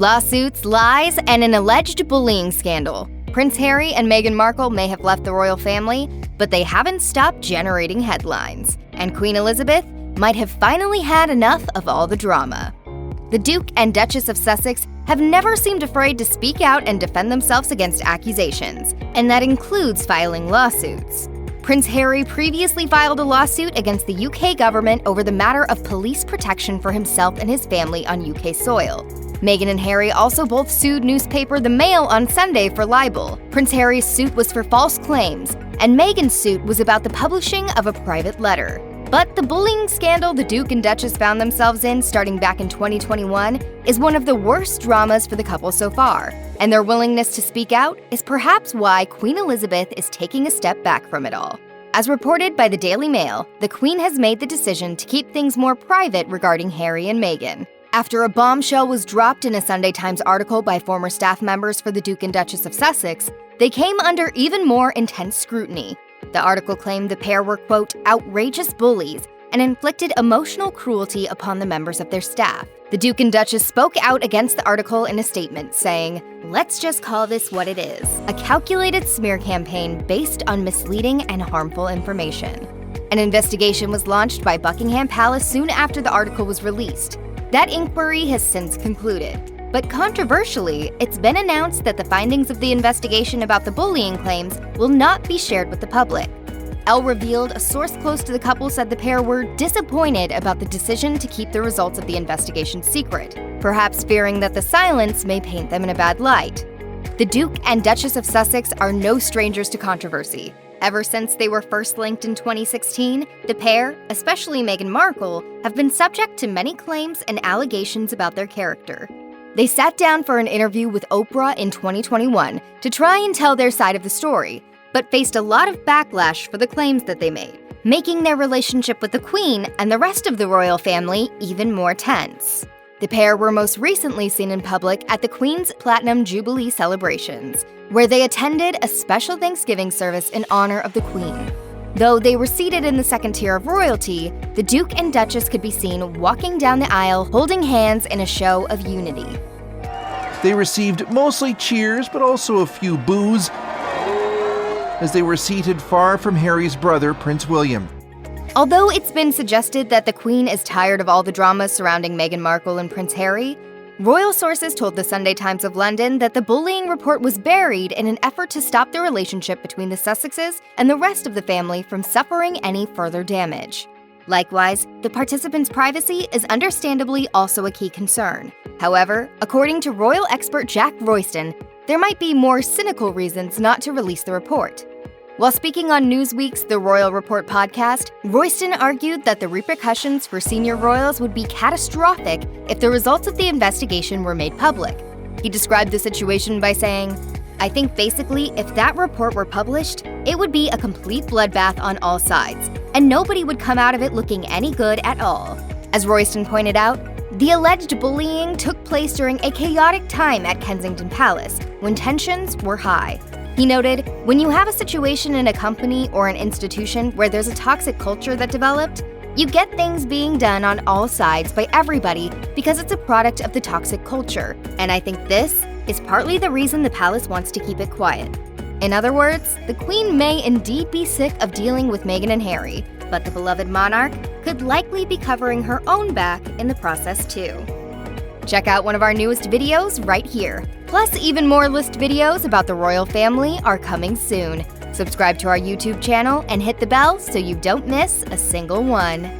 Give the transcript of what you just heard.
Lawsuits, lies, and an alleged bullying scandal. Prince Harry and Meghan Markle may have left the royal family, but they haven't stopped generating headlines. And Queen Elizabeth might have finally had enough of all the drama. The Duke and Duchess of Sussex have never seemed afraid to speak out and defend themselves against accusations, and that includes filing lawsuits. Prince Harry previously filed a lawsuit against the UK government over the matter of police protection for himself and his family on UK soil. Meghan and Harry also both sued newspaper The Mail on Sunday for libel. Prince Harry's suit was for false claims, and Meghan's suit was about the publishing of a private letter. But the bullying scandal the Duke and Duchess found themselves in starting back in 2021 is one of the worst dramas for the couple so far, and their willingness to speak out is perhaps why Queen Elizabeth is taking a step back from it all. As reported by the Daily Mail, the Queen has made the decision to keep things more private regarding Harry and Meghan. After a bombshell was dropped in a Sunday Times article by former staff members for the Duke and Duchess of Sussex, they came under even more intense scrutiny. The article claimed the pair were, quote, outrageous bullies and inflicted emotional cruelty upon the members of their staff. The Duke and Duchess spoke out against the article in a statement, saying, "Let's just call this what it is, a calculated smear campaign based on misleading and harmful information." An investigation was launched by Buckingham Palace soon after the article was released. That inquiry has since concluded. But controversially, it's been announced that the findings of the investigation about the bullying claims will not be shared with the public. Elle revealed a source close to the couple said the pair were disappointed about the decision to keep the results of the investigation secret, perhaps fearing that the silence may paint them in a bad light. The Duke and Duchess of Sussex are no strangers to controversy. Ever since they were first linked in 2016, the pair, especially Meghan Markle, have been subject to many claims and allegations about their character. They sat down for an interview with Oprah in 2021 to try and tell their side of the story, but faced a lot of backlash for the claims that they made, making their relationship with the Queen and the rest of the royal family even more tense. The pair were most recently seen in public at the Queen's Platinum Jubilee celebrations, where they attended a special Thanksgiving service in honor of the Queen. Though they were seated in the second tier of royalty, the Duke and Duchess could be seen walking down the aisle holding hands in a show of unity. They received mostly cheers, but also a few boos, as they were seated far from Harry's brother, Prince William. Although it's been suggested that the Queen is tired of all the drama surrounding Meghan Markle and Prince Harry, royal sources told the Sunday Times of London that the bullying report was buried in an effort to stop the relationship between the Sussexes and the rest of the family from suffering any further damage. Likewise, the participants' privacy is understandably also a key concern. However, according to royal expert Jack Royston, there might be more cynical reasons not to release the report. While speaking on Newsweek's The Royal Report podcast, Royston argued that the repercussions for senior royals would be catastrophic if the results of the investigation were made public. He described the situation by saying, "I think basically if that report were published, it would be a complete bloodbath on all sides, and nobody would come out of it looking any good at all." As Royston pointed out, the alleged bullying took place during a chaotic time at Kensington Palace, when tensions were high. He noted, "When you have a situation in a company or an institution where there's a toxic culture that developed, you get things being done on all sides by everybody because it's a product of the toxic culture, and I think this is partly the reason the palace wants to keep it quiet." In other words, the Queen may indeed be sick of dealing with Meghan and Harry, but the beloved monarch could likely be covering her own back in the process too. Check out one of our newest videos right here. Plus, even more list videos about the royal family are coming soon. Subscribe to our YouTube channel and hit the bell so you don't miss a single one.